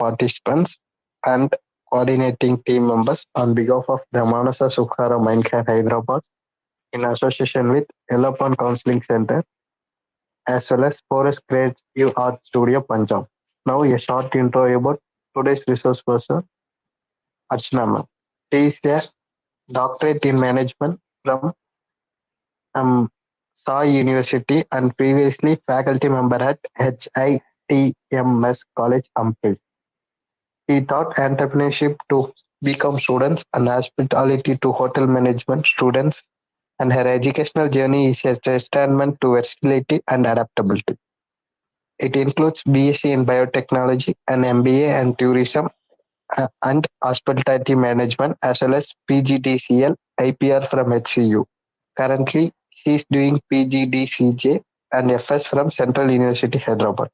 participants and coordinating team members on behalf of the Manasa Sukhara Mindcare Hyderabad in association with Elopan Counseling Center as well as Forest Creative Art Studio Punjab. Now a short intro about today's resource person, Archana ma'am. She is a doctorate in management from um, Sai University and previously faculty member at HITMS College Ampere. He taught entrepreneurship to become students and hospitality to hotel management students, and her educational journey is a testament to versatility and adaptability. It includes BSc in biotechnology and MBA in tourism and hospitality management as well as PGDCL IPR from HCU. Currently, she is doing PGDCJ and FS from Central University Hyderabad.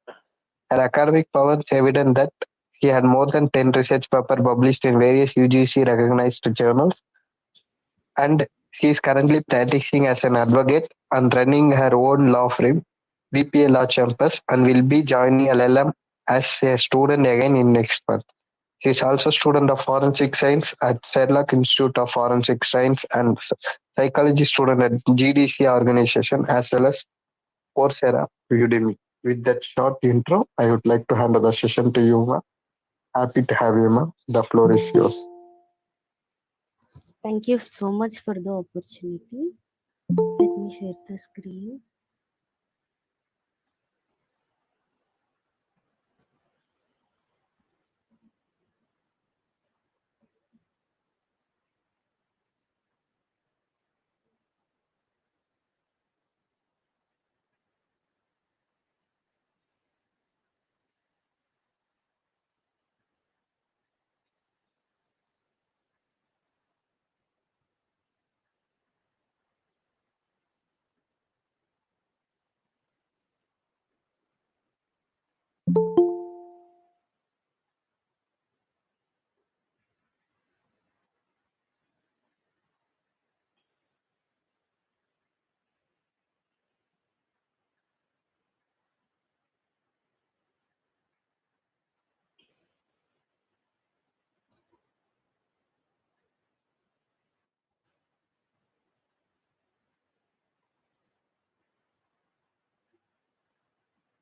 Her academic powers evident that she had more than 10 research papers published in various UGC recognized journals, and she is currently practicing as an advocate and running her own law firm, BPA Law Chambers, and will be joining LLM as a student again in next month. She is also student of forensic science at Sherlock Institute of Forensic Science and psychology student at GDC organization as well as Coursera Udemy. With that short intro, I would like to hand over the session to you, ma. Happy to have you, ma. The floor is yours. Thank you so much for the opportunity. Let me share the screen.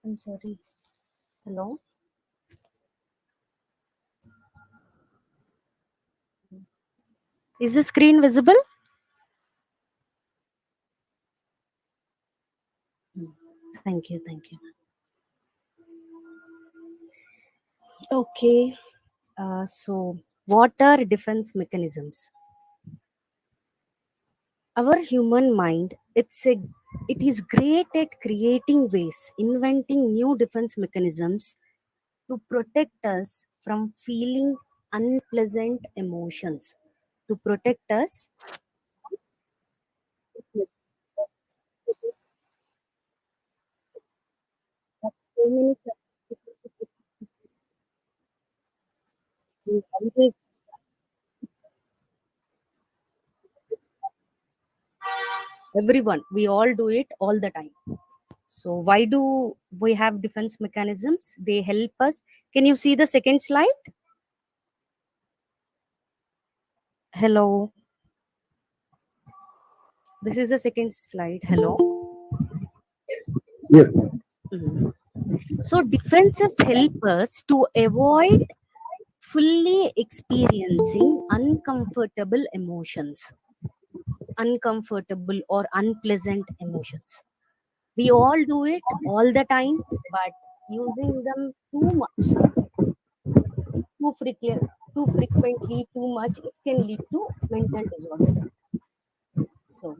I'm sorry. Hello? Is the screen visible? Thank you. Thank you. Okay. So, what are defense mechanisms? Our human mind, it is great at creating ways, inventing new defense mechanisms to protect us from feeling unpleasant emotions. To protect us. So many always everyone, we all do it all the time. So why do we have defense mechanisms? They help us. Can you see the second slide? Hello. This is the second slide. Hello. Yes. Mhm. So defenses help us to avoid fully experiencing uncomfortable emotions, uncomfortable or unpleasant emotions. We all do it all the time, but using them too much, too frequently, too much, it can lead to mental disorders. So,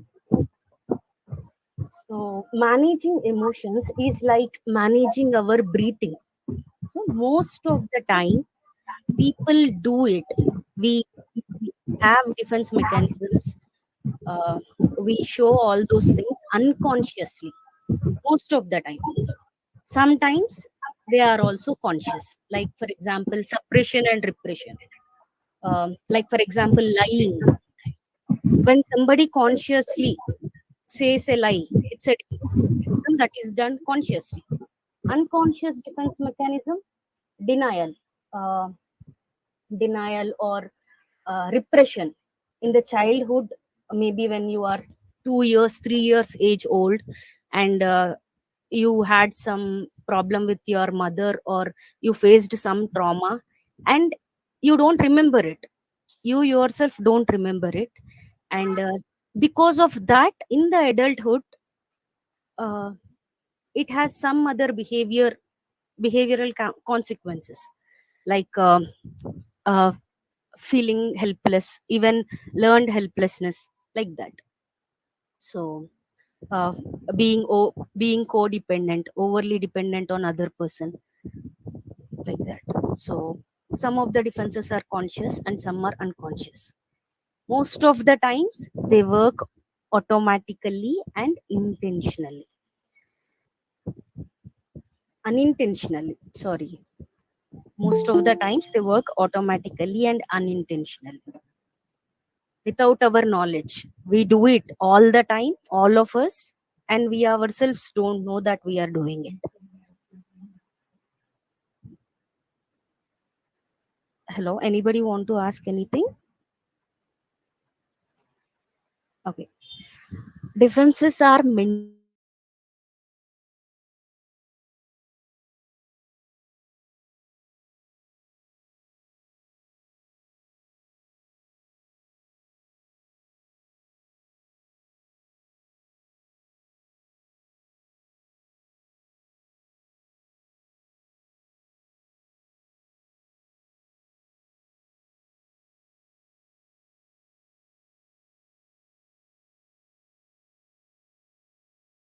so managing emotions is like managing our breathing. So most of the time, people do it. We have defense mechanisms. We show all those things unconsciously most of the time. Sometimes they are also conscious, like for example suppression and repression. Like for example lying. When somebody consciously says a lie, it's a defense mechanism that is done consciously. Unconscious defense mechanism, denial. uh, denial or repression in the childhood, maybe when you are 2 years 3 years age old, and you had some problem with your mother, or you faced some trauma, and you don't remember it, you yourself don't remember it, and because of that in the adulthood, uh, it has some other behavioral consequences, like uh, feeling helpless, even learned helplessness, like that. So uh, being codependent, overly dependent on other person, like that. So some of the defenses are conscious and some are unconscious. Most of the times they work automatically and intentionally unintentionally, sorry. Most of the times they work automatically and unintentionally without our knowledge. We do it all the time, all of us, and we ourselves don't know that we are doing it. Hello, anybody want to ask anything? Okay. Defenses are mental mechanisms designed to protect us from harm, danger, or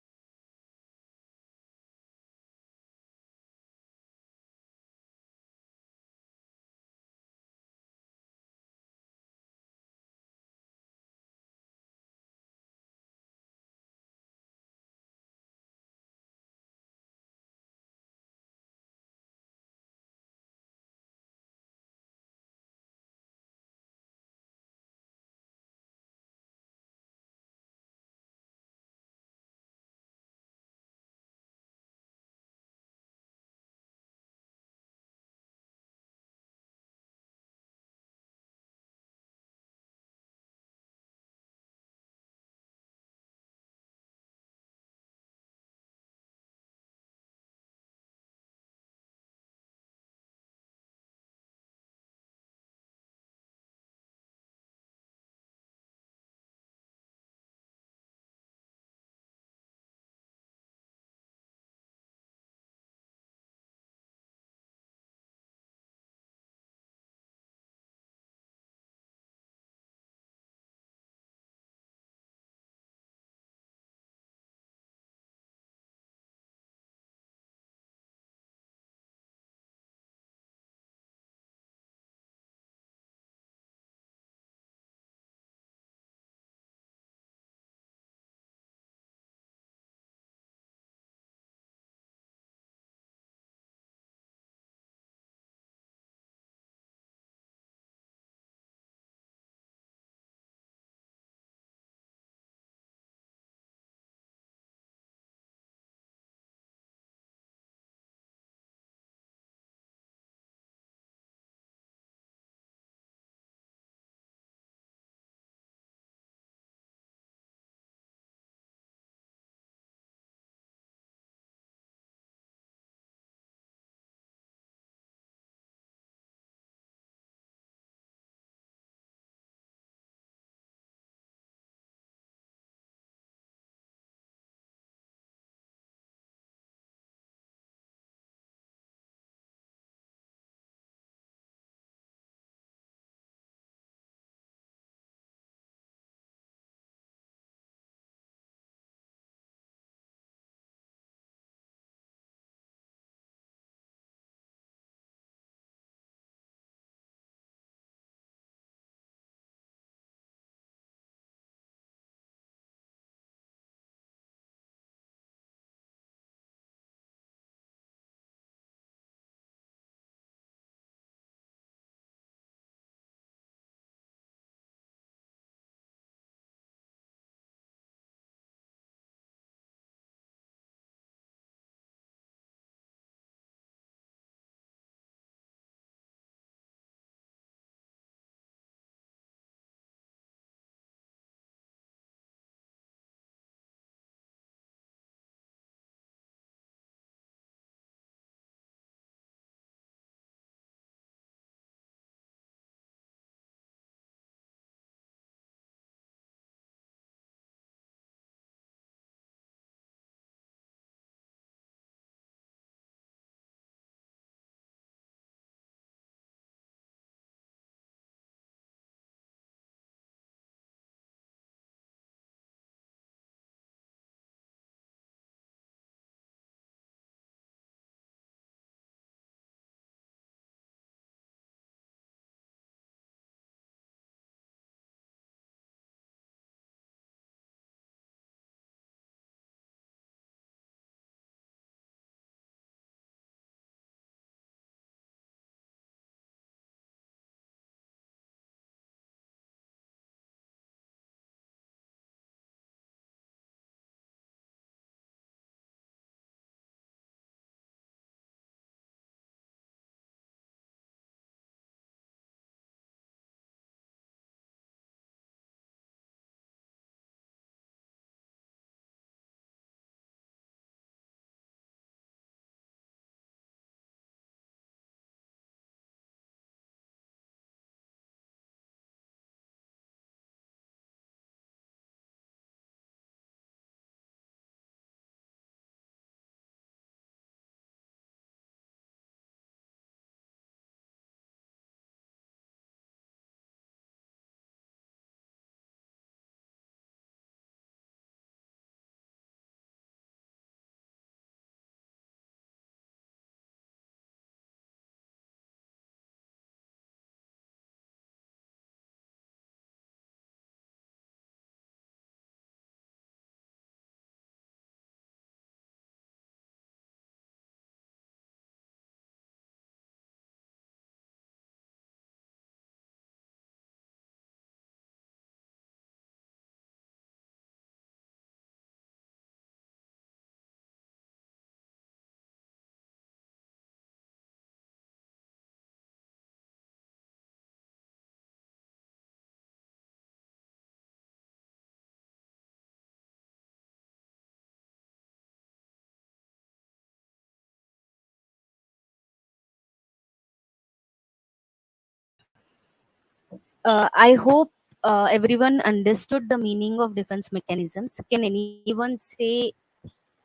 I hope everyone understood the meaning of defense mechanisms. Can anyone say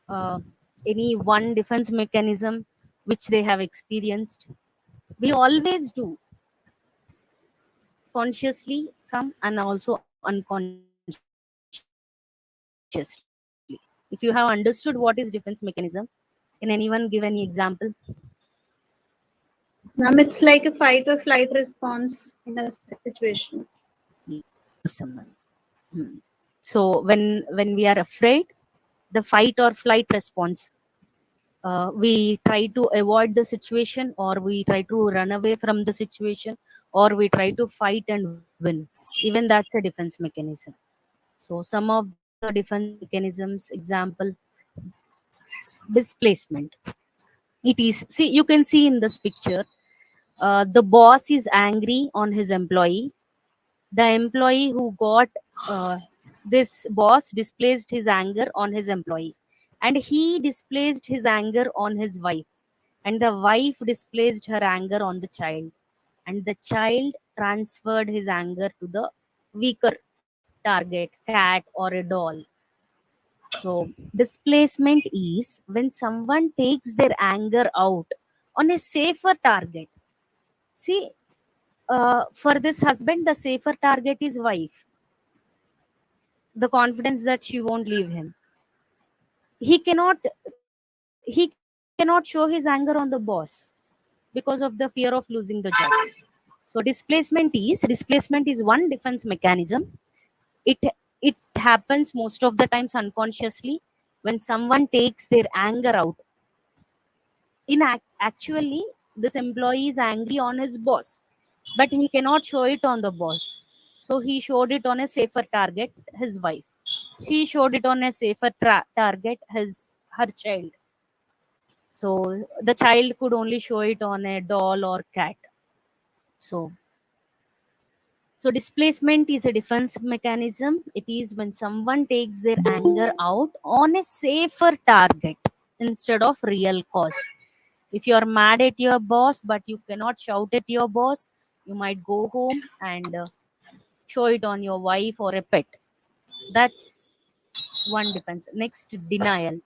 uh, any one defense mechanism which they have experienced? We always do, consciously, some, and also unconsciously. If you have understood what is defense mechanism, can anyone give any example? It's like a fight or flight response in a situation. Awesome. So when we are afraid, the fight or flight response, we try to avoid the situation, or we try to run away from the situation, or we try to fight and win. Even that's a defense mechanism. So some of the defense mechanisms, example, displacement. It is, see, you can see in this picture, the boss is angry on his employee. The employee who got uh, this boss displaced his anger on his employee, and he displaced his anger on his wife, and the wife displaced her anger on the child, and the child transferred his anger to the weaker target, cat or a doll. So displacement is when someone takes their anger out on a safer target. See, for this husband, the safer target is wife, the confidence that she won't leave him. He cannot show his anger on the boss because of the fear of losing the job. So displacement is one defense mechanism. It it happens most of the times unconsciously when someone takes their anger out. Actually, this employee is angry on his boss, but he cannot show it on the boss. So he showed it on a safer target, his wife. She showed it on a safer target, his her child. So the child could only show it on a doll or cat. So displacement is a defense mechanism. It is when someone takes their anger out on a safer target instead of real cause. If you are mad at your boss but you cannot shout at your boss, you might go home and show it on your wife or a pet. That's one defense. Next, denial.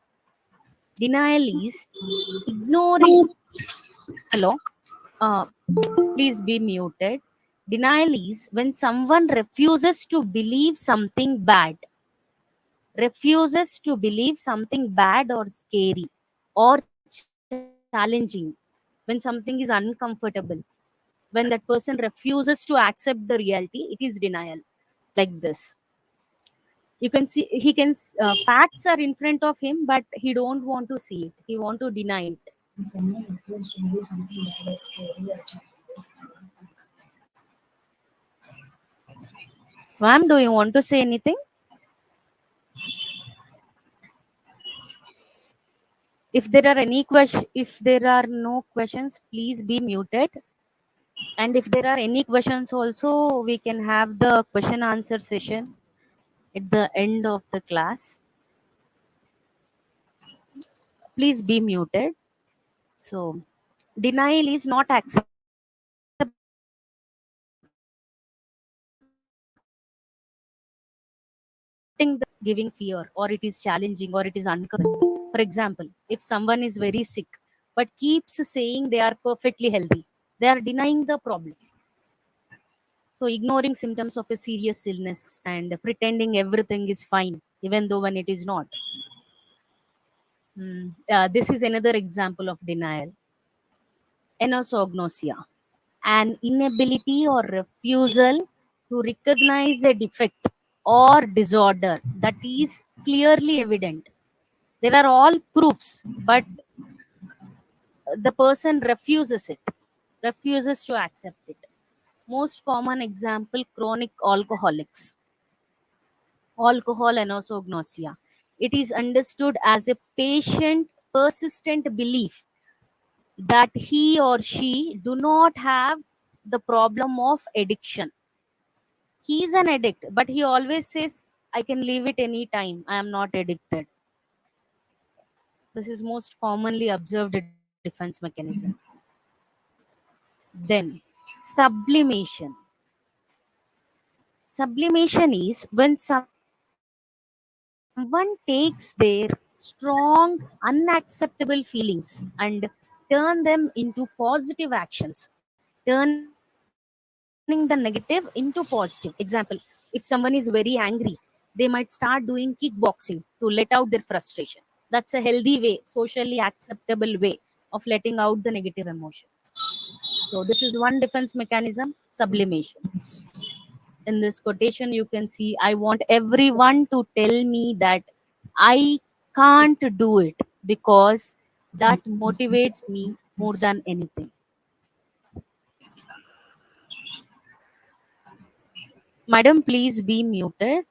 Denial is ignoring. Hello? Uh, Please be muted. Denial is when someone refuses to believe something bad, refuses to believe something bad or scary or challenging, when something is uncomfortable. When that person refuses to accept the reality, it is denial. Like this. You can see he can facts are in front of him, but he don't want to see it. He want to deny it. Ma'am, do you want to say anything? If there are any if there are no questions, please be muted. And if there are any questions also, we can have the question answer session at the end of the class. Please be muted. So denial is not accepting the giving fear, or it is challenging, or it is uncomfortable. For example, if someone is very sick but keeps saying they are perfectly healthy, they are denying the problem. So ignoring symptoms of a serious illness and pretending everything is fine, even though when it is not. This is another example of denial. Anosognosia, an inability or refusal to recognize a defect or disorder that is clearly evident. There are all proofs, but the person refuses it, refuses to accept it. Most common example, chronic alcoholics, alcohol anosognosia. It is understood as a patient persistent belief that he or she do not have the problem of addiction. He is an addict, but he always says, I can leave it anytime. I am not addicted. This is most commonly observed defense mechanism. Then, sublimation. Sublimation is when someone takes their strong, unacceptable feelings and turn them into positive actions, turning the negative into positive. Example, if someone is very angry, they might start doing kickboxing to let out their frustration. That's a healthy way, socially acceptable way of letting out the negative emotion. So this is one defense mechanism, sublimation. In this quotation, you can see, I want everyone to tell me that I can't do it because that motivates me more than anything. Madam, please be muted.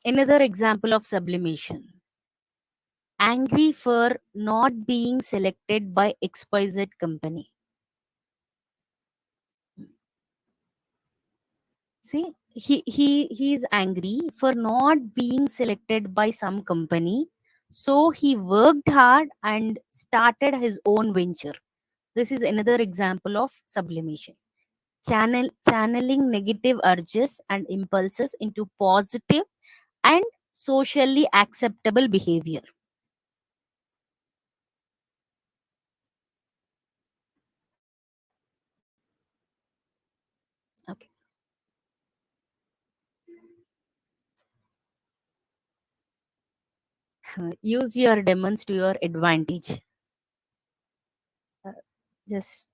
Another example of sublimation. Angry for not being selected by XYZ company. See, he is angry for not being selected by some company. So he worked hard and started his own venture. This is another example of sublimation. Channeling negative urges and impulses into positive and socially acceptable behavior. Okay. Use your demons to your advantage. Just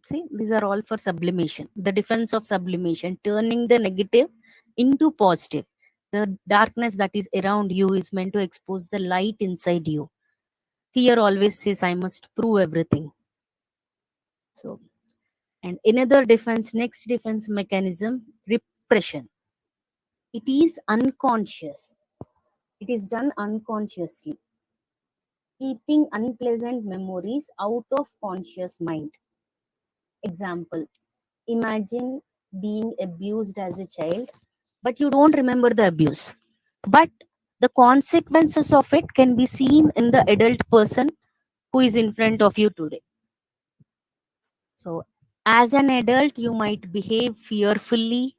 see, these are all for sublimation. The defense of sublimation, turning the negative into positive. The darkness that is around you is meant to expose the light inside you. Fear always says, I must prove everything. So, and another defense, next defense mechanism, repression. It is unconscious. It is done unconsciously, keeping unpleasant memories out of conscious mind. Example, imagine being abused as a child, but you don't remember the abuse. But the consequences of it can be seen in the adult person who is in front of you today. So, as an adult, you might behave fearfully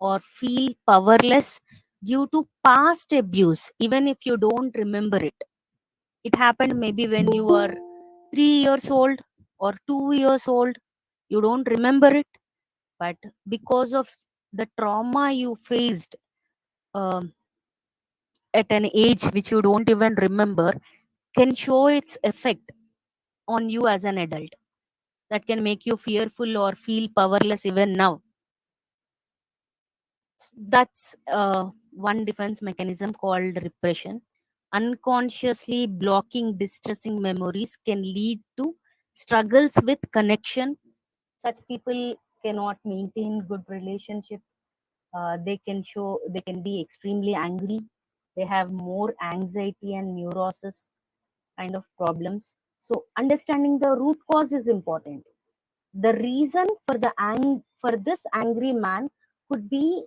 or feel powerless due to past abuse, even if you don't remember it. It happened maybe when you were 3 years old or 2 years old. You don't remember it, but because of the trauma you faced um, at an age which you don't even remember, can show its effect on you as an adult. That can make you fearful or feel powerless even now. That's one defense mechanism called repression. Unconsciously blocking distressing memories can lead to struggles with connection. Such people cannot maintain good relationship. They can be extremely angry. They have more anxiety and neurosis kind of problems. So understanding the root cause is important. The reason for for this angry man could be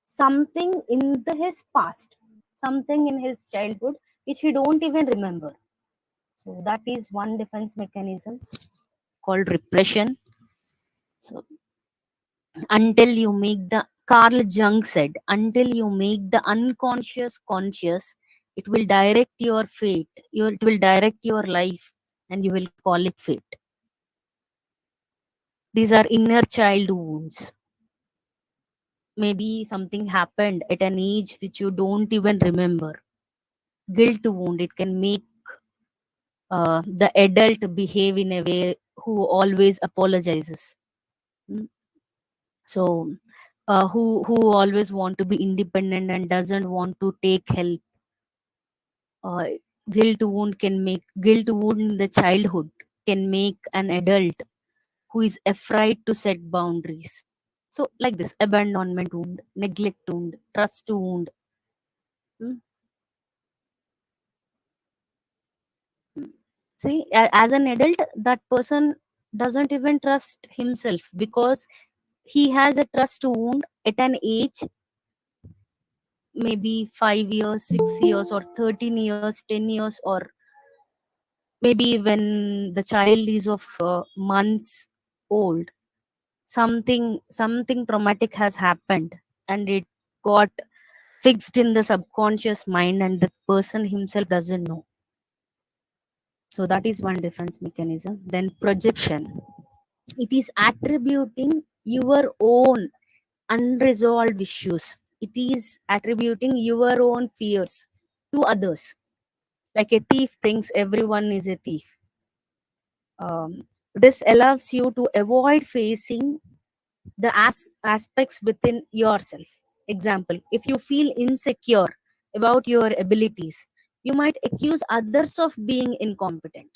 something in his past, something in his childhood which he don't even remember. So that is one defense mechanism called repression. So until you make the Carl Jung said, until you make the unconscious conscious, it will direct your fate. It will direct your life, and you will call it fate. These are inner child wounds. Maybe something happened at an age which you don't even remember. Guilt wound. It can make the adult behave in a way who always apologizes. Mm. So who always want to be independent and doesn't want to take help. uh, Guilt wound in the childhood can make an adult who is afraid to set boundaries. So like this, abandonment wound, neglect wound, trust wound. Mm. See, as an adult, that person doesn't even trust himself because he has a trust wound at an age maybe 5 years, 6 years, or 13 years, 10 years, or maybe when the child is of months old, something traumatic has happened, and it got fixed in the subconscious mind, and the person himself doesn't know. So that is one defense mechanism. Then projection. It is attributing your own unresolved issues. It is attributing your own fears to others. Like a thief thinks everyone is a thief. This allows you to avoid facing the aspects within yourself. Example, if you feel insecure about your abilities, you might accuse others of being incompetent.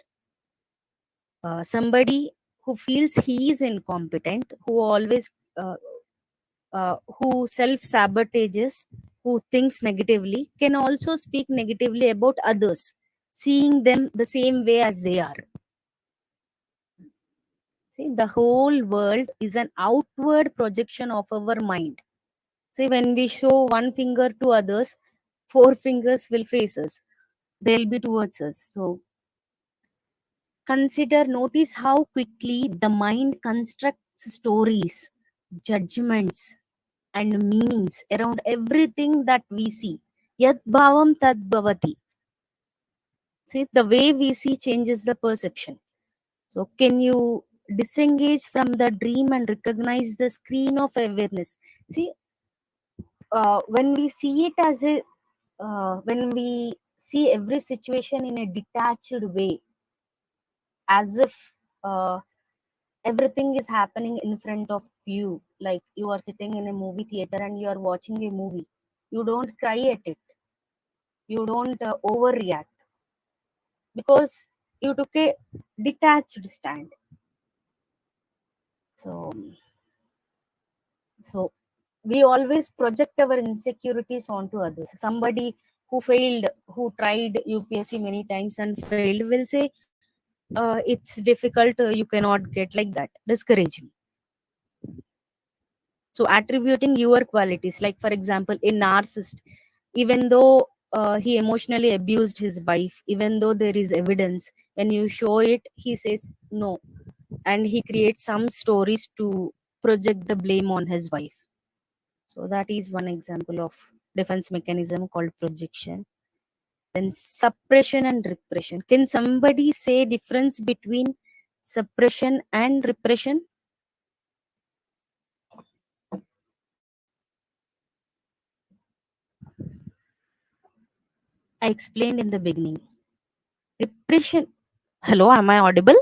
Somebody who feels he is incompetent, who always who self sabotages, who thinks negatively, can also speak negatively about others, seeing them the same way as they are. See, the whole world is an outward projection of our mind. See, when we show one finger to others, four fingers will face us. They'll be towards us. So notice how quickly the mind constructs stories, judgments, and meanings around everything that we see. Yat bhavam tad bhavati. See, the way we see changes the perception. So, can you disengage from the dream and recognize the screen of awareness? See, when we see it as a, when we see every situation in a detached way, as if uh, everything is happening in front of you, like you are sitting in a movie theater and you are watching a movie. You don't cry at it, you don't overreact, because you took a detached stand. So so we always project our insecurities onto others. Somebody who failed, who tried UPSC many times and failed, will say, it's difficult, you cannot get, like that, discouraging. So attributing your qualities, like for example, a narcissist, even though he emotionally abused his wife, even though there is evidence, when you show it, he says no, and he creates some stories to project the blame on his wife. So that is one example of defense mechanism called projection. Then suppression and repression. Can somebody say difference between suppression and repression? I explained in the beginning. Repression. Hello, am I audible?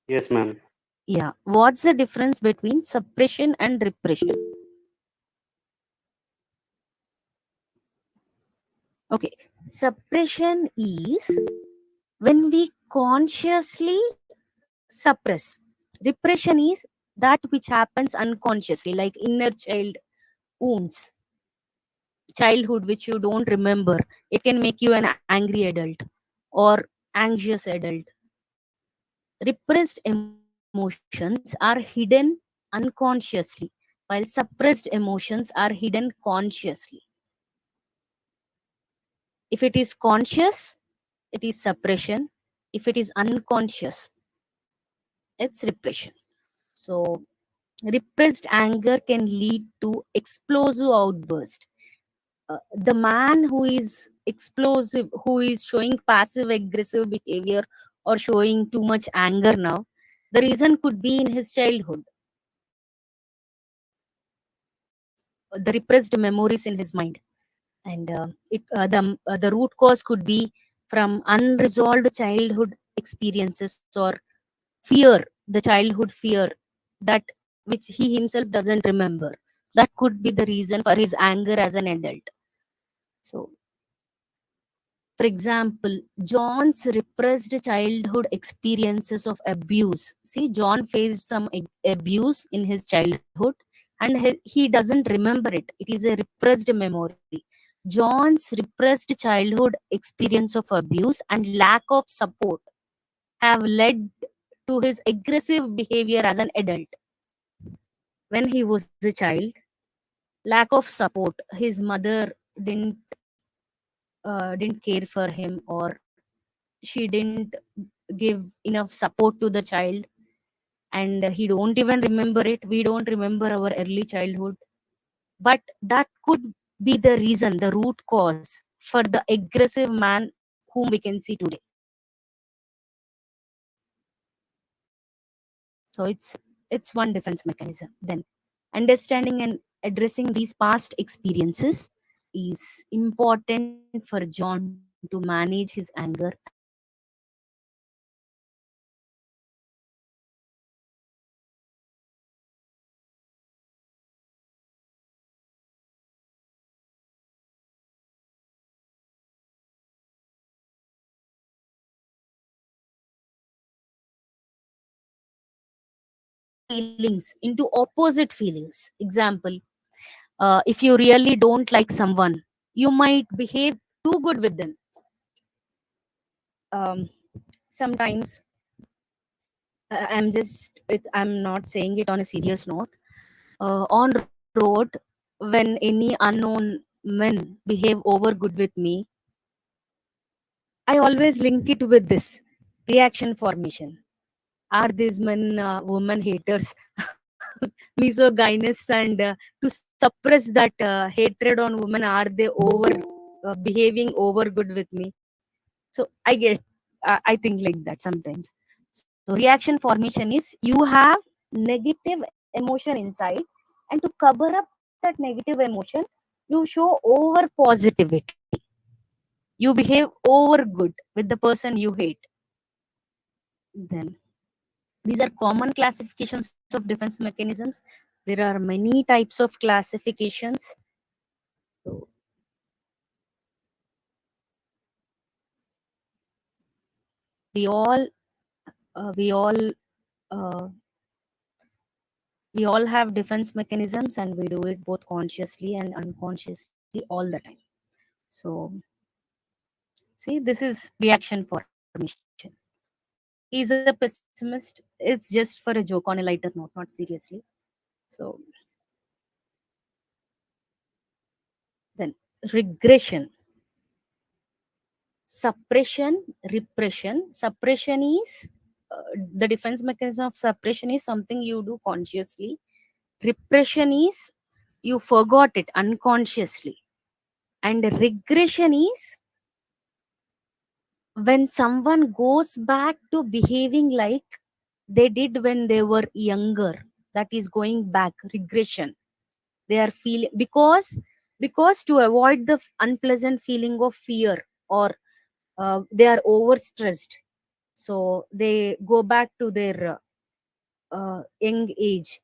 Yes, ma'am. Yeah. What's the difference between suppression and repression? Okay. Suppression is when we consciously suppress. Repression is that which happens unconsciously, like inner child wounds, childhood which you don't remember. It can make you an angry adult or anxious adult. Repressed emotions are hidden unconsciously, while suppressed emotions are hidden consciously. If it is conscious, it is suppression. If it is unconscious, it's repression. So, repressed anger can lead to explosive outburst. The man who is explosive, who is showing passive aggressive behavior or showing too much anger now, the reason could be in his childhood, the repressed memories in his mind. And the root cause could be from unresolved childhood experiences or fear, the childhood fear that which he himself doesn't remember. That could be the reason for his anger as an adult. So, for example, John's repressed childhood experiences of abuse. See, John faced some abuse in his childhood, and he doesn't remember it. It is a repressed memory. John's repressed childhood experience of abuse and lack of support have led to his aggressive behavior as an adult. When he was a child, lack of support. His mother didn't care for him, or she didn't give enough support to the child, and he don't even remember it. We don't remember our early childhood, but that could be the reason, the root cause for the aggressive man whom we can see today. So it's one defense mechanism. Then understanding and addressing these past experiences is important for John to manage his anger and protect himself. Feelings into opposite feelings. Example, if you really don't like someone, you might behave too good with them. Sometimes I'm not saying it on a serious note. On road, when any unknown men behave over good with me, I always link it with this reaction formation. Are these men woman haters, misogynists, and to suppress that hatred on women, are they over behaving over good with me? So I think like that sometimes. So reaction formation is you have negative emotion inside, and to cover up that negative emotion, you show over positivity. You behave over good with the person you hate. Then these are common classifications of defense mechanisms. There are many types of classifications. So we all we all uh, we all have defense mechanisms, and we do it both consciously and unconsciously all the time. So see, this is reaction formation. He's a pessimist. It's just for a joke on a lighter note, not seriously. So then regression, suppression, repression. Suppression is the defense mechanism of suppression is something you do consciously. Repression is you forgot it unconsciously. And regression is when someone goes back to behaving like they did when they were younger. That is going back, regression. They are feeling because to avoid the unpleasant feeling of fear, or they are overstressed, so they go back to their young age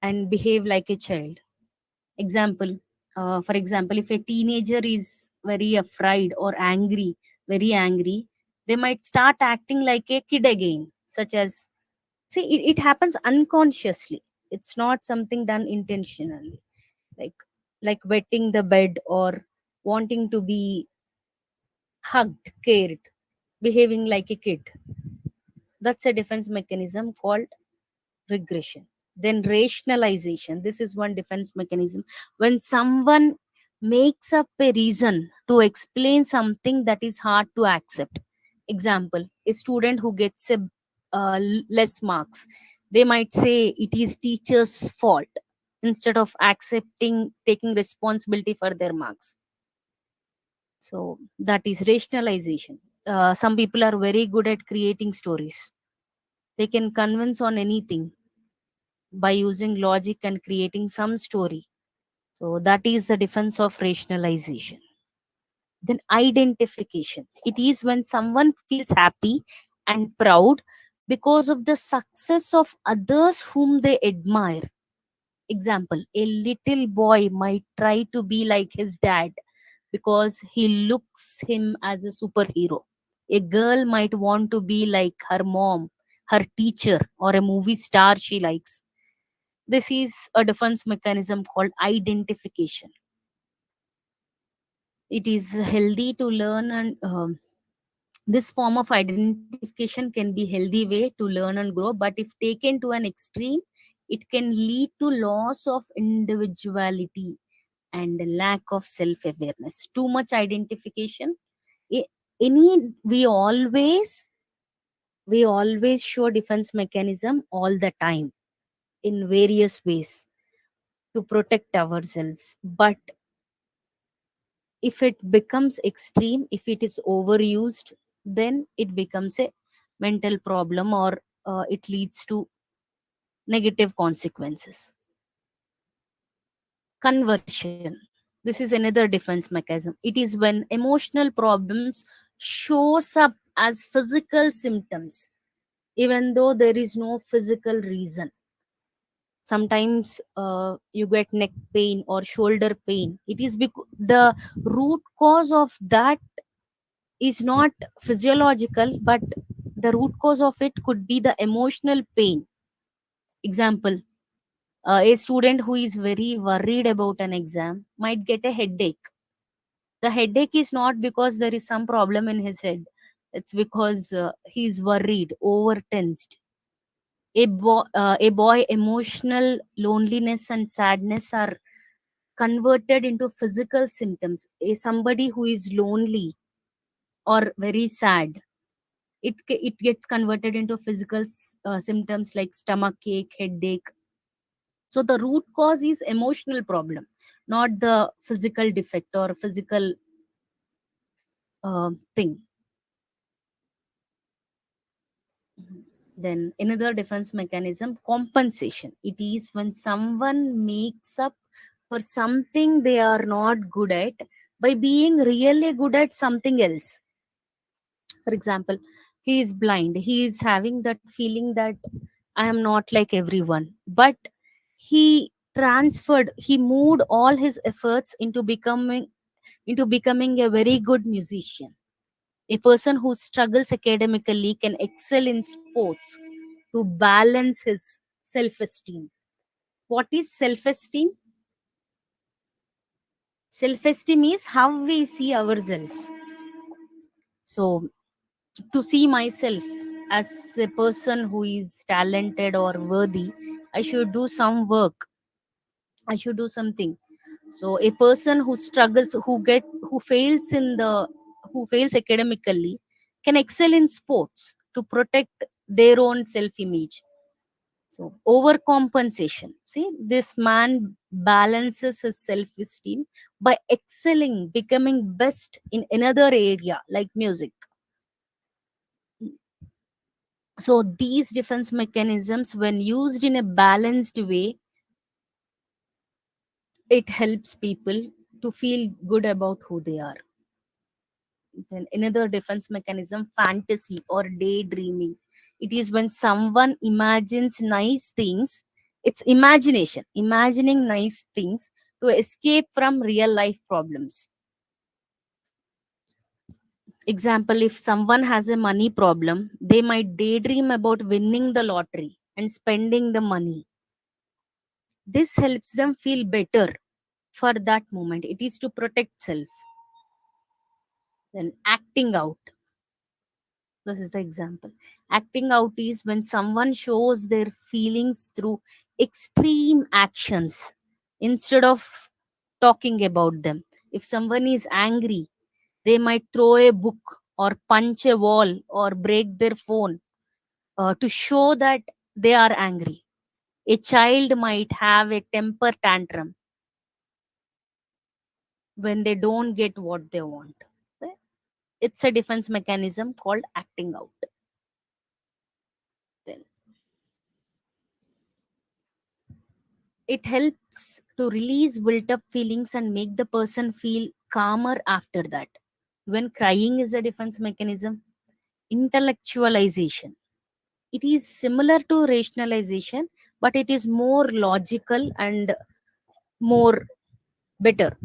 and behave like a child. Example, for example, if a teenager is very afraid or angry, very angry, they might start acting like a kid again, such as, see, it happens unconsciously. It's not something done intentionally, like wetting the bed, or wanting to be hugged, cared, behaving like a kid. That's a defense mechanism called regression. Then rationalization. This is one defense mechanism. When someone makes up a reason to explain something that is hard to accept. Example, a student who gets less marks, they might say it is teacher's fault instead of accepting, taking responsibility for their marks. So that is rationalization. Some people are very good at creating stories. They can convince on anything by using logic and creating some story. So that is the defense of rationalization. Then identification. It is when someone feels happy and proud because of the success of others whom they admire. Example, a little boy might try to be like his dad because he looks him as a superhero. A girl might want to be like her mom, her teacher, or a movie star she likes. This is a defense mechanism called identification. It is healthy to learn, and this form of identification can be healthy way to learn and grow, but if taken to an extreme, it can lead to loss of individuality and lack of self awareness. Too much identification, I- any we always show defense mechanism all the time in various ways to protect ourselves. But if it becomes extreme, if it is overused, then it becomes a mental problem, or it leads to negative consequences. Conversion, this is another defense mechanism. It is when emotional problems shows up as physical symptoms even though there is no physical reason. Sometimes you get neck pain or shoulder pain. It is because the root cause of that is not physiological, but the root cause of it could be the emotional pain. Example, a student who is very worried about an exam might get a headache. The headache is not because there is some problem in his head, it's because he is worried, over tensed. A boy emotional loneliness and sadness are converted into physical symptoms. Somebody who is lonely or very sad, it gets converted into physical symptoms like stomach ache, headache. So the root cause is emotional problem, not the physical defect or physical thing. Then another defense mechanism, compensation. It is when someone makes up for something they are not good at by being really good at something else. For example, he is blind. He is having that feeling that I am not like everyone. But he moved all his efforts into becoming a very good musician. A person who struggles academically can excel in sports to balance his self esteem. What is self esteem? Self esteem is how we see ourselves. So, to see myself as a person who is talented or worthy, I should do some work. I should do something. So, a person who struggles, who fails academically, can excel in sports to protect their own self image. So, overcompensation. See, this man balances his self esteem by excelling, becoming best in another area like music. So, these defense mechanisms, when used in a balanced way, it helps people to feel good about who they are. Then another defense mechanism, fantasy or daydreaming. It is when someone imagines nice things. It's imagination, imagining nice things to escape from real life problems. Example, if someone has a money problem, they might daydream about winning the lottery and spending the money. This helps them feel better for that moment. It is to protect self. Then acting out. This is the example. Acting out is when someone shows their feelings through extreme actions instead of talking about them. If someone is angry, they might throw a book or punch a wall or break their phone to show that they are angry. A child might have a temper tantrum when they don't get what they want. It's a defense mechanism called acting out. Then it helps to release built up feelings and make the person feel calmer after that. When crying is a defense mechanism, intellectualization. It is similar to rationalization, but it is more logical and more better.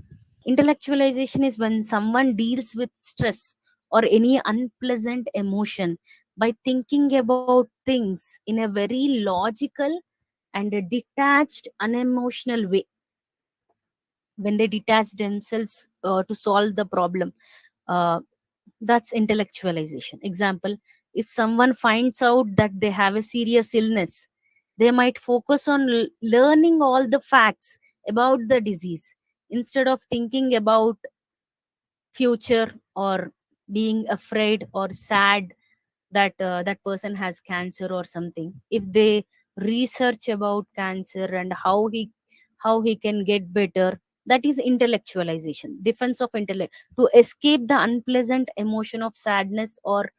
Intellectualization is when someone deals with stress or any unpleasant emotion by thinking about things in a very logical and a detached, unemotional way. When they detach themselves to solve the problem, uh, that's intellectualization. Example, if someone finds out that they have a serious illness, They might focus on learning all the facts about the disease instead of thinking about future or being afraid or sad that that person has cancer or something. If they research about cancer and how he can get better, that is intellectualization, defense of intellect, to escape the unpleasant emotion of sadness or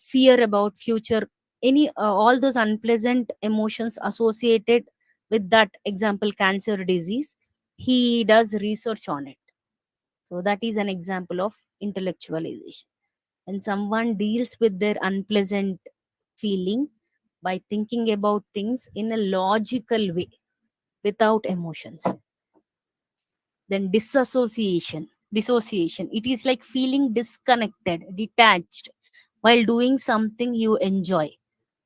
fear about future, any all those unpleasant emotions associated with that example cancer disease. He does research on it. So that is an example of intellectualization. When someone deals with their unpleasant feeling by thinking about things in a logical way without emotions. Then dissociation, it is like feeling disconnected, detached while doing something you enjoy,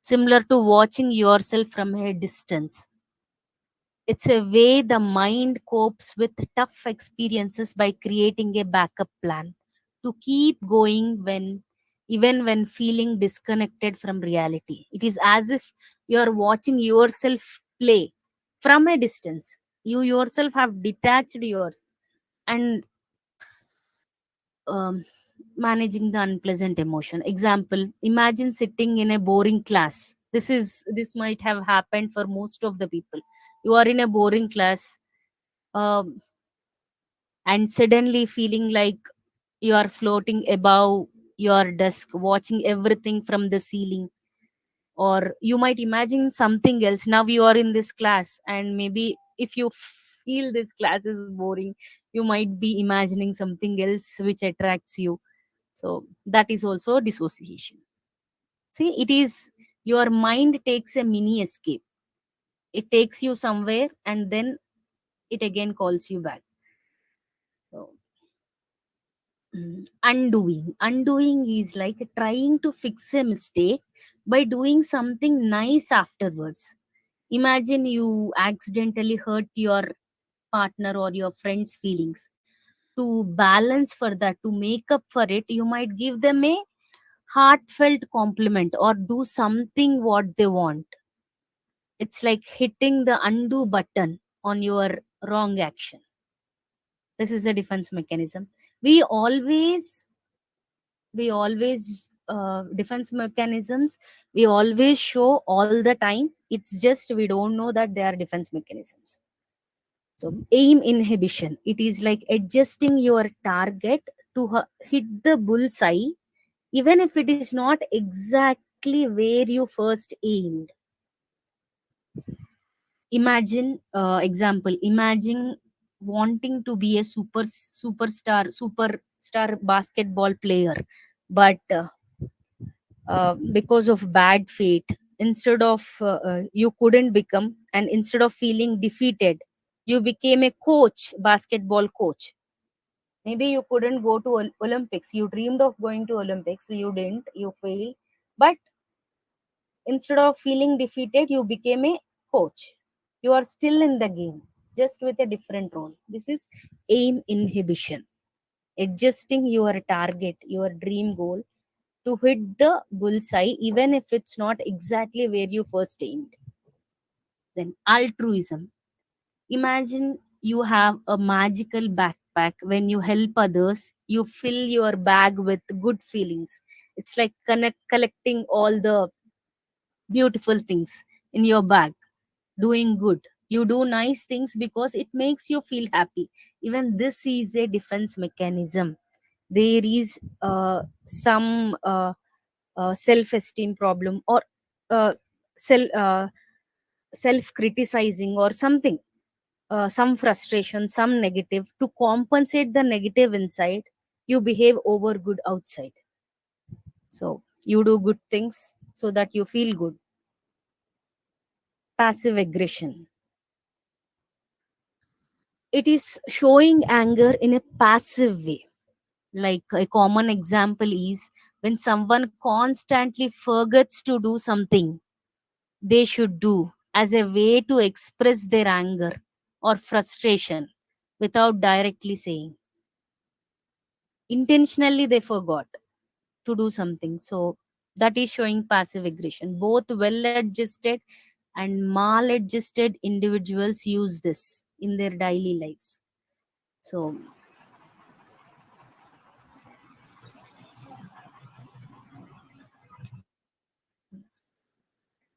similar to watching yourself from a distance. It's a way the mind copes with tough experiences by creating a backup plan to keep going when, even when feeling disconnected from reality. It is as if you're watching yourself play from a distance. You yourself have detached yours and um, managing the unpleasant emotion. Example: imagine sitting in a boring class. This might have happened for most of the people. You are in a boring class, um, and suddenly feeling like you are floating above your desk, watching everything from the ceiling. Or you might imagine something else. Now you are in this class, and maybe if you feel this class is boring, you might be imagining something else which attracts you. So that is also dissociation. See, it is your mind takes a mini escape. It takes you somewhere and then it again calls you back. So, undoing is like trying to fix a mistake by doing something nice afterwards. Imagine you accidentally hurt your partner or your friend's feelings. To balance for that, to make up for it, you might give them a heartfelt compliment or do something what they want. It's like hitting the undo button on your wrong action. This is a defense mechanism. We always defense mechanisms we always show all the time. It's just we don't know that they are defense mechanisms. So aim inhibition, it is like adjusting your target to hit the bullseye even if it is not exactly where you first aimed. Imagine wanting to be a superstar basketball player, but because of bad fate, instead of you couldn't become, and instead of feeling defeated, you became a basketball coach. Maybe you couldn't go to Olympics. You dreamed of going to Olympics, you didn't, you failed. But instead of feeling defeated, you became a coach. You are still in the game, just with a different role. This is aim inhibition, adjusting your target, your dream goal to hit the bullseye, even if it's not exactly where you first aimed. Then altruism. Imagine you have a magical backpack. When you help others, you fill your bag with good feelings. It's like collecting all the beautiful things in your bag, doing good. You do nice things because it makes you feel happy. Even this is a defense mechanism. There is some self-esteem problem or uh, self self-criticizing or something, some frustration, some negative. To compensate the negative inside, you behave over good outside. So you do good things so that you feel good. Passive aggression, it is showing anger in a passive way. Like a common example is when someone constantly forgets to do something they should do as a way to express their anger or frustration without directly saying. Intentionally, they forgot to do something. So that is showing passive aggression. Both well adjusted and maladjusted individuals use this in their daily lives. So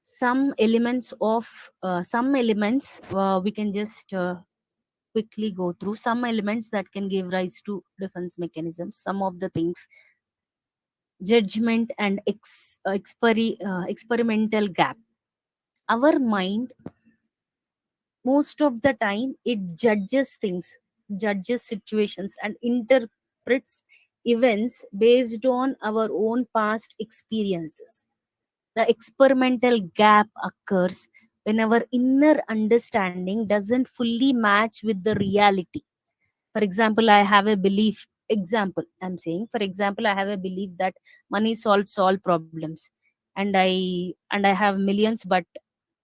some elements we can just quickly go through some elements that can give rise to defense mechanisms. Some of the things: judgment and experimental gap. Our mind, most of the time, it judges things, judges situations, and interprets events based on our own past experiences. The experimental gap occurs when our inner understanding doesn't fully match with the reality. For example, I have a belief. Example, I'm saying, for example, I have a belief that money solves all problems, and I have millions, but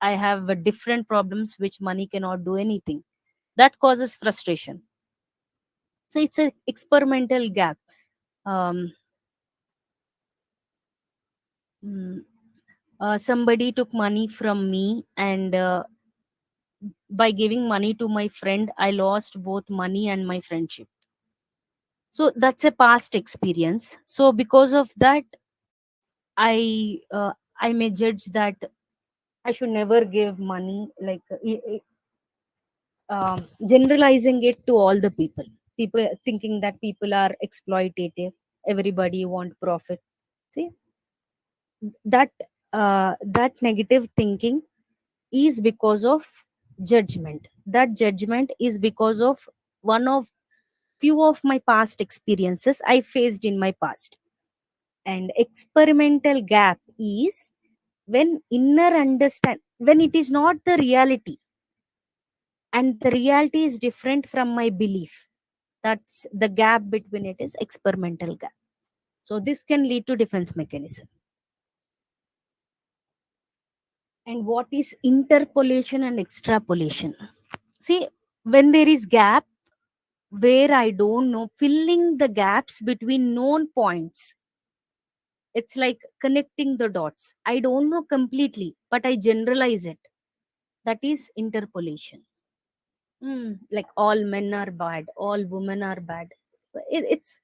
I have different problems which money cannot do anything. That causes frustration. So it's a experimental gap. Um, mm, Somebody took money from me, and by giving money to my friend, I lost both money and my friendship. So that's a past experience. So because of that, I may judge that I should never give money, like generalizing it to all the people. People thinking that people are exploitative. Everybody want profit. See that that negative thinking is because of judgment. That judgment is because of one of few of my past experiences I faced in my past. And experimental gap is when inner understand, when it is not the reality and the reality is different from my belief. That's the gap between it, is experimental gap. So this can lead to defense mechanism. And what is interpolation and extrapolation? See, when there is gap where I don't know, filling the gaps between known points. It's like connecting the dots. I don't know completely, but I generalize it. That is interpolation. Like all men are bad, all women are bad. It's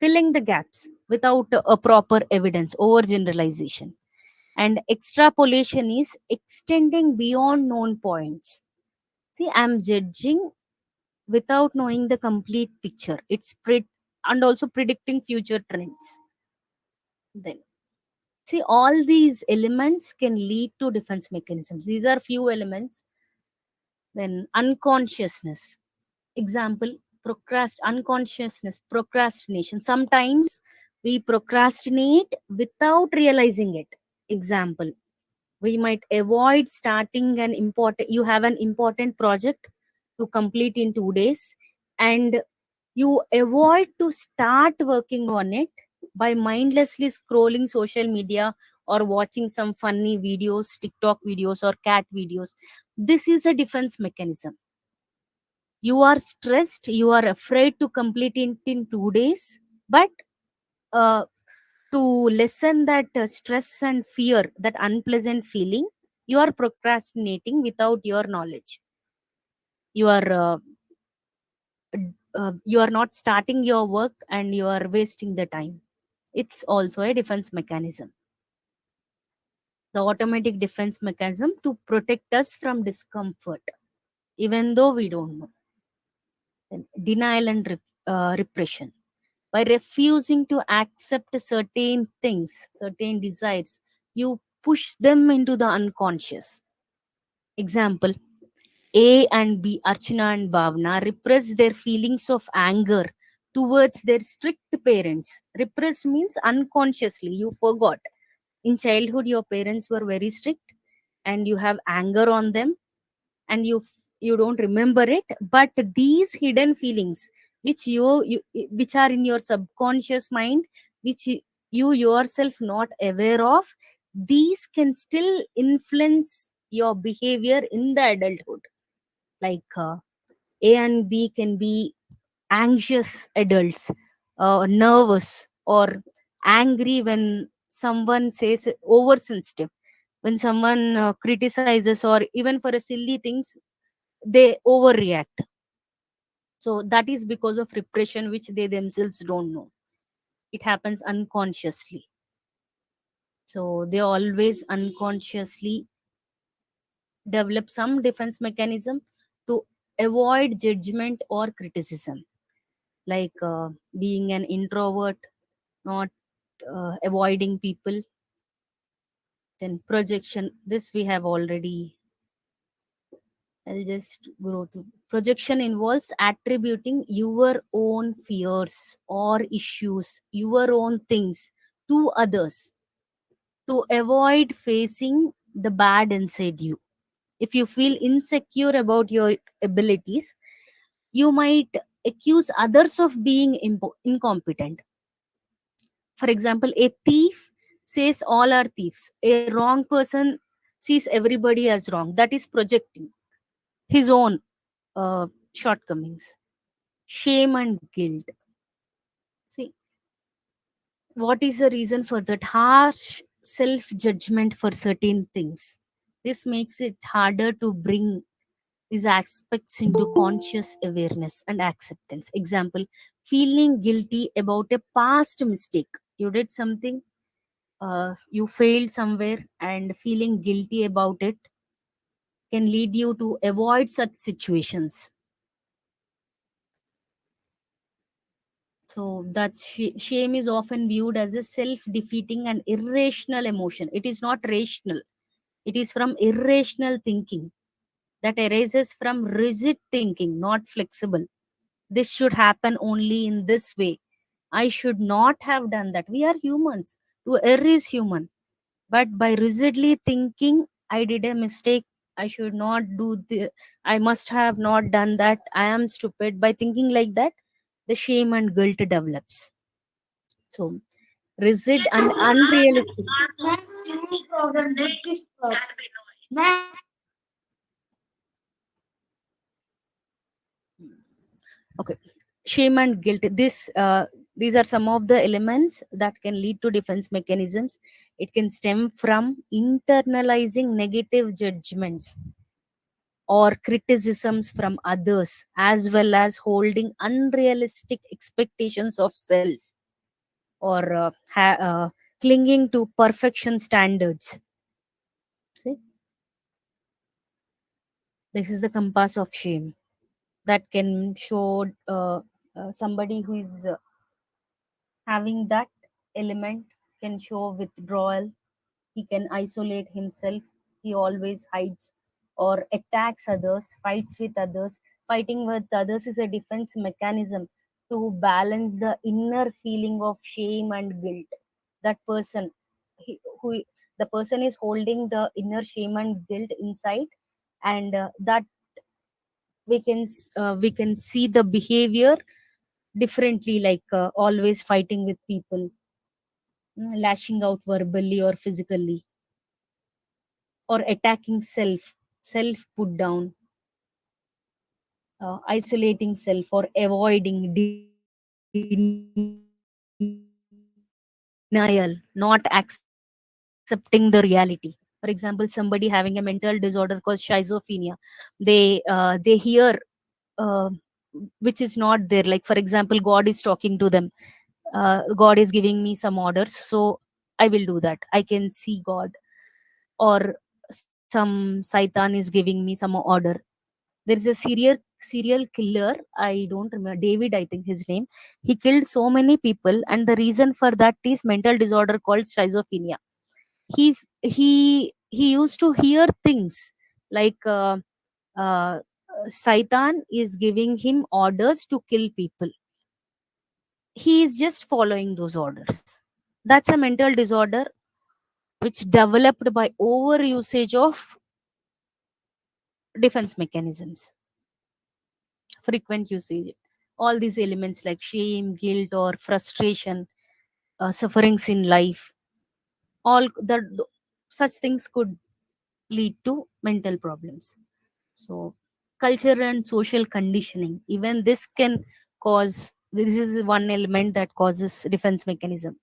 filling the gaps without a proper evidence, overgeneralization. And extrapolation is extending beyond known points. See, I'm judging without knowing the complete picture. And also predicting future trends. Then, see, all these elements can lead to defense mechanisms. These are few elements. Then, unconsciousness. Example, procrastination. Sometimes we procrastinate without realizing it. Example, we might avoid starting you have an important project to complete in 2 days, and you avoid to start working on it by mindlessly scrolling social media or watching some funny videos, TikTok videos or cat videos. This is a defense mechanism. You are stressed, you are afraid to complete it in 2 days, but uh, to lessen that stress and fear, that unpleasant feeling, you are procrastinating without your knowledge. You are you are not starting your work and you are wasting the time. It's also a defense mechanism. The automatic defense mechanism to protect us from discomfort, even though we don't know. Then denial and repression. By refusing to accept certain things, certain desires, you push them into the unconscious. Example, A and B, Archana and Bhavna, repress their feelings of anger towards their strict parents. Repressed means unconsciously, you forgot. In childhood, your parents were very strict and you have anger on them, and you don't remember it, but these hidden feelings which which are in your subconscious mind, which you yourself not aware of, these can still influence your behavior in the adulthood. Like A and B can be anxious adults, nervous or angry when someone says oversensitive. When someone criticizes, or even for a silly things, they overreact. So that is because of repression which they themselves don't know. It happens unconsciously. So they always unconsciously develop some defense mechanism to avoid judgment or criticism, like being an introvert, not avoiding people. Then projection, this we have already. I'll just go through. Projection involves attributing your own fears or issues, your own things to others to avoid facing the bad inside you. If you feel insecure about your abilities, you might accuse others of being incompetent. For example, a thief says all are thieves. A wrong person sees everybody as wrong. That is projecting his own uh, shortcomings. Shame and guilt. See, what is the reason for that? Harsh self judgment for certain things. This makes it harder to bring these aspects into conscious awareness and acceptance. Example, feeling guilty about a past mistake. You did something, you failed somewhere, and feeling guilty about it can lead you to avoid such situations. So that shame is often viewed as a self-defeating and irrational emotion. It is not rational. It is from irrational thinking that arises from rigid thinking, not flexible. This should happen only in this way. I should not have done that. We are humans. To err is human. But by rigidly thinking, I did a mistake, I should not do the, I must have not done that, I am stupid. By thinking like that, the shame and guilt develops. So rigid and unrealistic. Okay, shame and guilt. These are some of the elements that can lead to defense mechanisms. It can stem from internalizing negative judgments or criticisms from others, as well as holding unrealistic expectations of self, or clinging to perfection standards. See, this is the compass of shame that can show somebody who is having that element can show withdrawal. He can isolate himself. He always hides or attacks others, fights with others. Fighting with others is a defense mechanism to balance the inner feeling of shame and guilt. That person, who the person is holding the inner shame and guilt inside, and that we can see the behavior differently, like always fighting with people, lashing out verbally or physically, or attacking self put down, isolating self, or avoiding, denying, not accepting the reality. For example, somebody having a mental disorder called schizophrenia, they they hear uh, which is not there. Like for example, God is talking to them, God is giving me some orders, so I will do that. I can see God. Or some Satan is giving me some order. There is a serial killer, I don't remember, David I think his name. He killed so many people, and the reason for that is mental disorder called schizophrenia. He used to hear things like uh, Satan is giving him orders to kill people. He is just following those orders. That's a mental disorder which developed by over usage of defense mechanisms, frequent usage. All these elements like shame, guilt, or frustration, sufferings in life, all that, such things could lead to mental problems. So culture and social conditioning, even this can cause, this is one element that causes defense mechanism.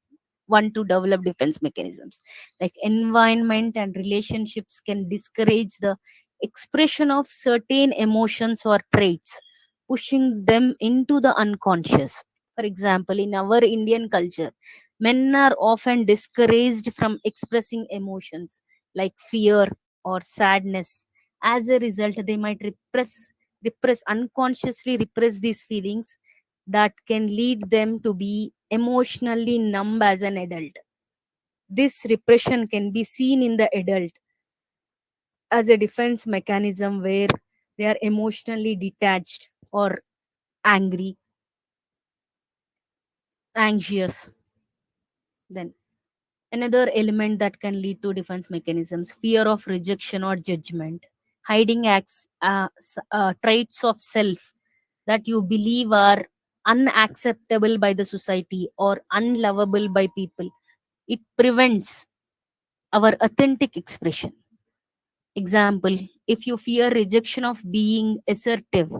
one to develop defense mechanisms. Like environment and relationships can discourage the expression of certain emotions or traits, pushing them into the unconscious. For example, in our Indian culture, men are often discouraged from expressing emotions like fear or sadness. As a result, they might unconsciously repress these feelings that can lead them to be emotionally numb as an adult. This repression can be seen in the adult as a defense mechanism where they are emotionally detached or angry, anxious. Then another element that can lead to defense mechanisms: fear of rejection or judgment, hiding traits of self that you believe are unacceptable by the society or unlovable by people. It prevents our authentic expression. Example: if you fear rejection of being assertive,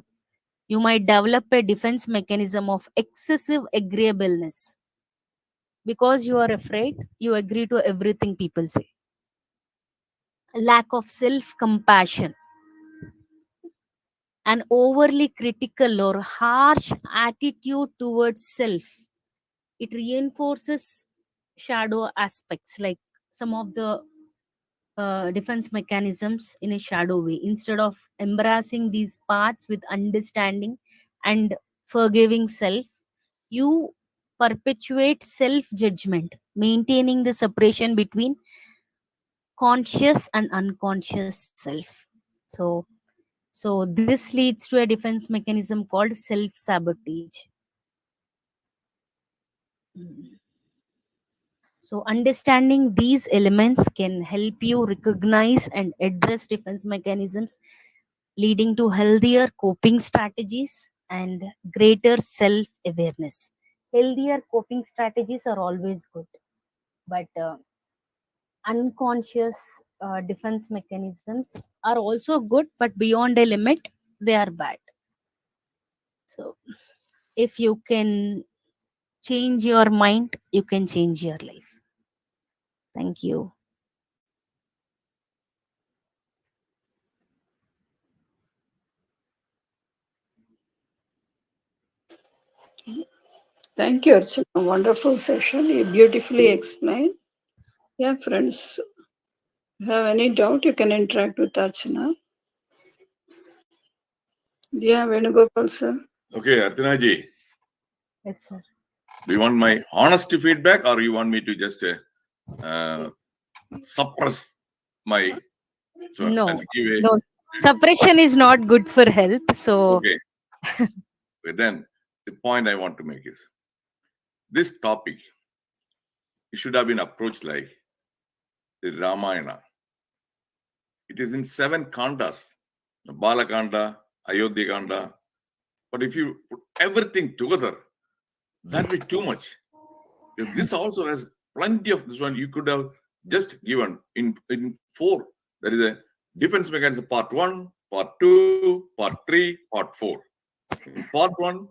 you might develop a defense mechanism of excessive agreeableness. Because you are afraid, you agree to everything people say. Lack of self compassion, an overly critical or harsh attitude towards self. It reinforces shadow aspects, like some of the defense mechanisms in a shadow way. Instead of embracing these parts with understanding and forgiving self, you perpetuate self judgment, maintaining the separation between conscious and unconscious self. So so this leads to a defense mechanism called self sabotage. So understanding these elements can help you recognize and address defense mechanisms, leading to healthier coping strategies and greater self awareness. Healthier coping strategies are always good, but unconscious defense mechanisms are also good, but beyond a limit, they are bad. So, if you can change your mind, you can change your life. Thank you. Thank you, Archana. Wonderful session. You beautifully explained. Yeah, friends, if you have any doubt, you can interact with Archana. Yeah, Venugopal sir. Okay, Archana ji, Yes, sir. do you want my honest feedback or you want me to just suppress my... No, and give a... no. Suppression is not good for health. So, Okay. Then the point I want to make is this topic, it should have been approached like the Ramayana. It is in 7 kandas, Balakanda, Ayodhya Kanda. But if you put everything together, that would be too much. If this also has plenty of this one, you could have just given in 4. There is a defense mechanism part 1, part 2, part 3, part 4. In part 1,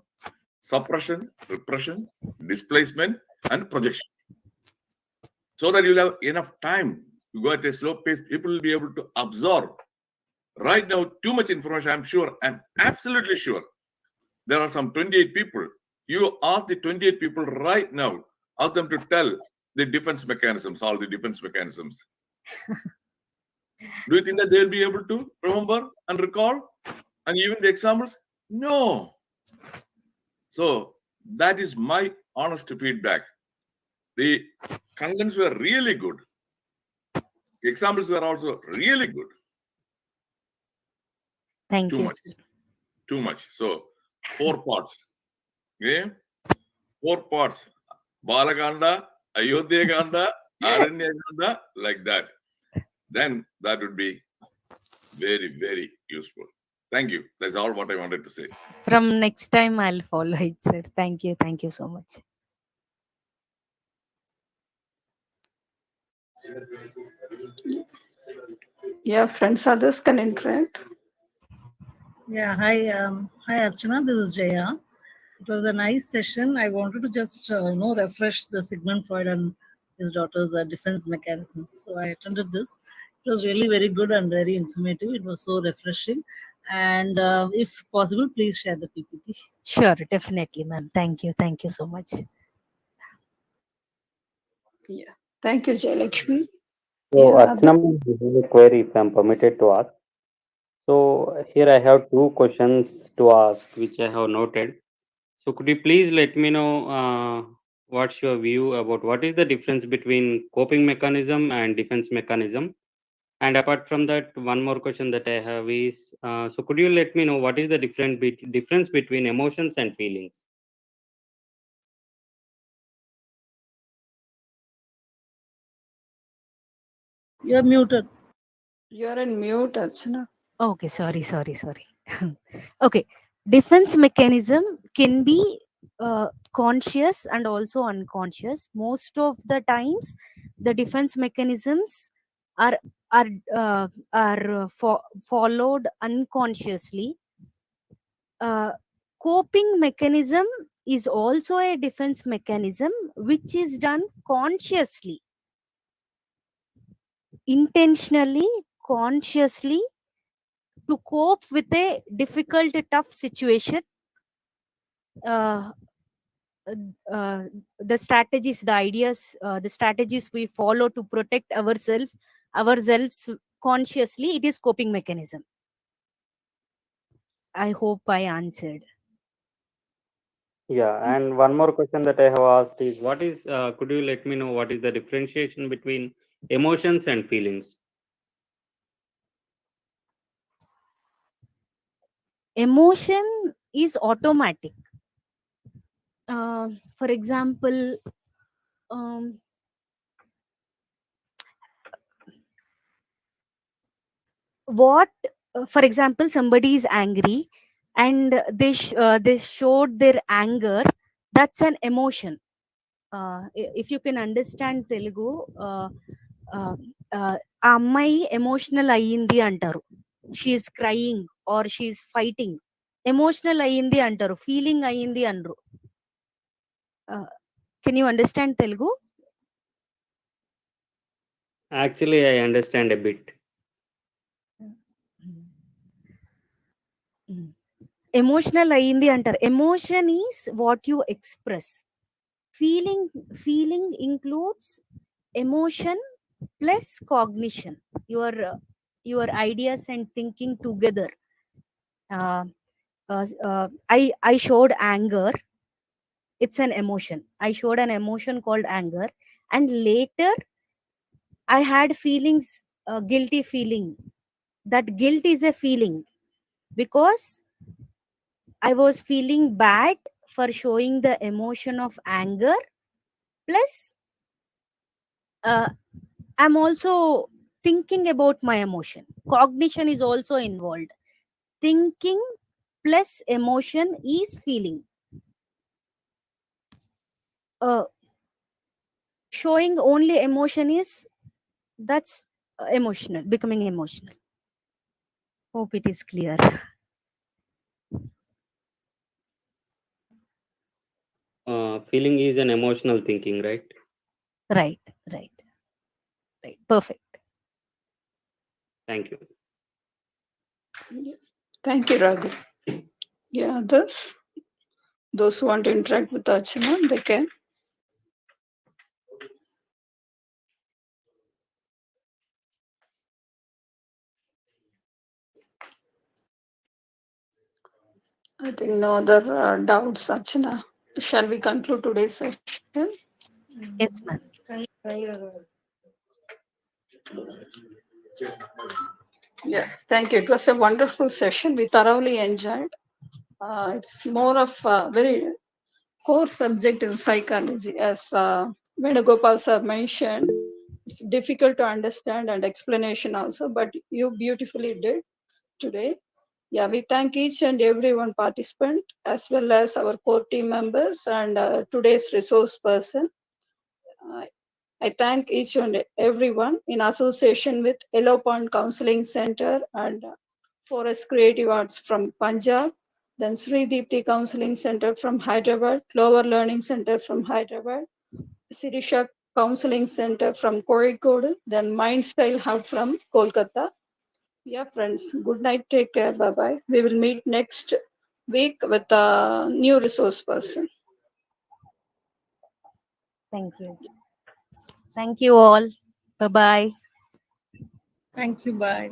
suppression, repression, displacement, and projection. So that you'll have enough time to go at a slow pace. People will be able to absorb. Right now, too much information, I'm sure, I'm absolutely sure. There are some 28 people. You ask the 28 people right now, ask them to tell the defense mechanisms, all the defense mechanisms. Do you think that they'll be able to remember and recall? And even the examples? No. So that is my honest feedback. The contents were really good. The examples were also really good. thank Too you. much. Too much. So 4 parts. Okay? 4 parts. Balakanda, Ayodhya Kanda, Aranya Kanda, like that. Then that would be very, very useful. Thank you. That's all what I wanted to say. From next time, I'll follow it, sir. Thank you. Thank you so much. Yeah, friends, others can interact. Yeah, hi Archana, this is Jaya. It was a nice session. I wanted to just refresh the Sigmund Freud and his daughter's defense mechanisms. So I attended this. It was really very good and very informative. It was so refreshing. And if possible, please share the PPT. Sure, definitely, ma'am. Thank you. Thank you so much. Yeah. Thank you, Jayalakshmi. So, Yeah, Archana, ma'am, this is a query if I'm permitted to ask. So, here I have two questions to ask, which I have noted. So, could you please let me know what's your view about what is the difference between coping mechanism and defense mechanism? And apart from that, one more question that I have is, so could you let me know what is the difference between emotions and feelings? You're muted. you're in mute, Archana. Okay, sorry. Okay, defense mechanism can be conscious and also unconscious. Most of the times, the defense mechanisms are followed unconsciously. Coping mechanism is also a defense mechanism which is done consciously, intentionally, consciously, to cope with a difficult, tough situation. uh, uh, the strategies, the ideas, the strategies we follow to protect ourselves consciously, it is coping mechanism. I hope I answered. Yeah, and one more question that I have asked is, what is, could you let me know what is the differentiation between emotions and feelings? Emotion is automatic. For example, um, what for example, somebody is angry and they showed their anger. That's an emotion. If you can understand Telugu, ఆ అమ్మాయి emotional అయ్యింది అంటారు. She is crying or she is fighting. Emotional అయ్యింది అంటారు, feeling అయ్యింది అనరు. Can you understand Telugu? Actually, I understand a bit. Emotional అయ్యింది అంటారు. Emotion is what you express. Feeling includes emotion plus cognition, your ideas and thinking together. I showed anger. It's an emotion. I showed an emotion called anger, and later I had feelings, guilty feeling. That guilt is a feeling because I was feeling bad for showing the emotion of anger, plus I'm also thinking about my emotion. Cognition is also involved. Thinking plus emotion is feeling. Showing only emotion is, that's emotional, becoming emotional. Hope it is clear. Feeling is an emotional thinking, right? Right. Perfect. Thank you. Thank you, Raghu. Yeah, those who want to interact with Archana, they can. I think no other doubts, Archana. Shall we conclude today's session? Yes, ma'am. Yeah, thank you. It was a wonderful session. We thoroughly enjoyed. It's more of a very core subject in psychology. As Venugopal sir mentioned, it's difficult to understand and explanation also, but you beautifully did today. Yeah, we thank each and every one participant as well as our core team members and today's resource person. I thank each and everyone in association with Yellow Point Counseling Center and Forest Creative Arts from Punjab, then Sri Deepti Counseling Center from Hyderabad, Clover Learning Center from Hyderabad, Sirisha Counseling Center from Kozhikode, then Mind Style Hub from Kolkata. Yeah, friends, good night. Take care. Bye bye. We will meet next week with a new resource person. Thank you. Thank you all. Bye bye. Thank you. Bye.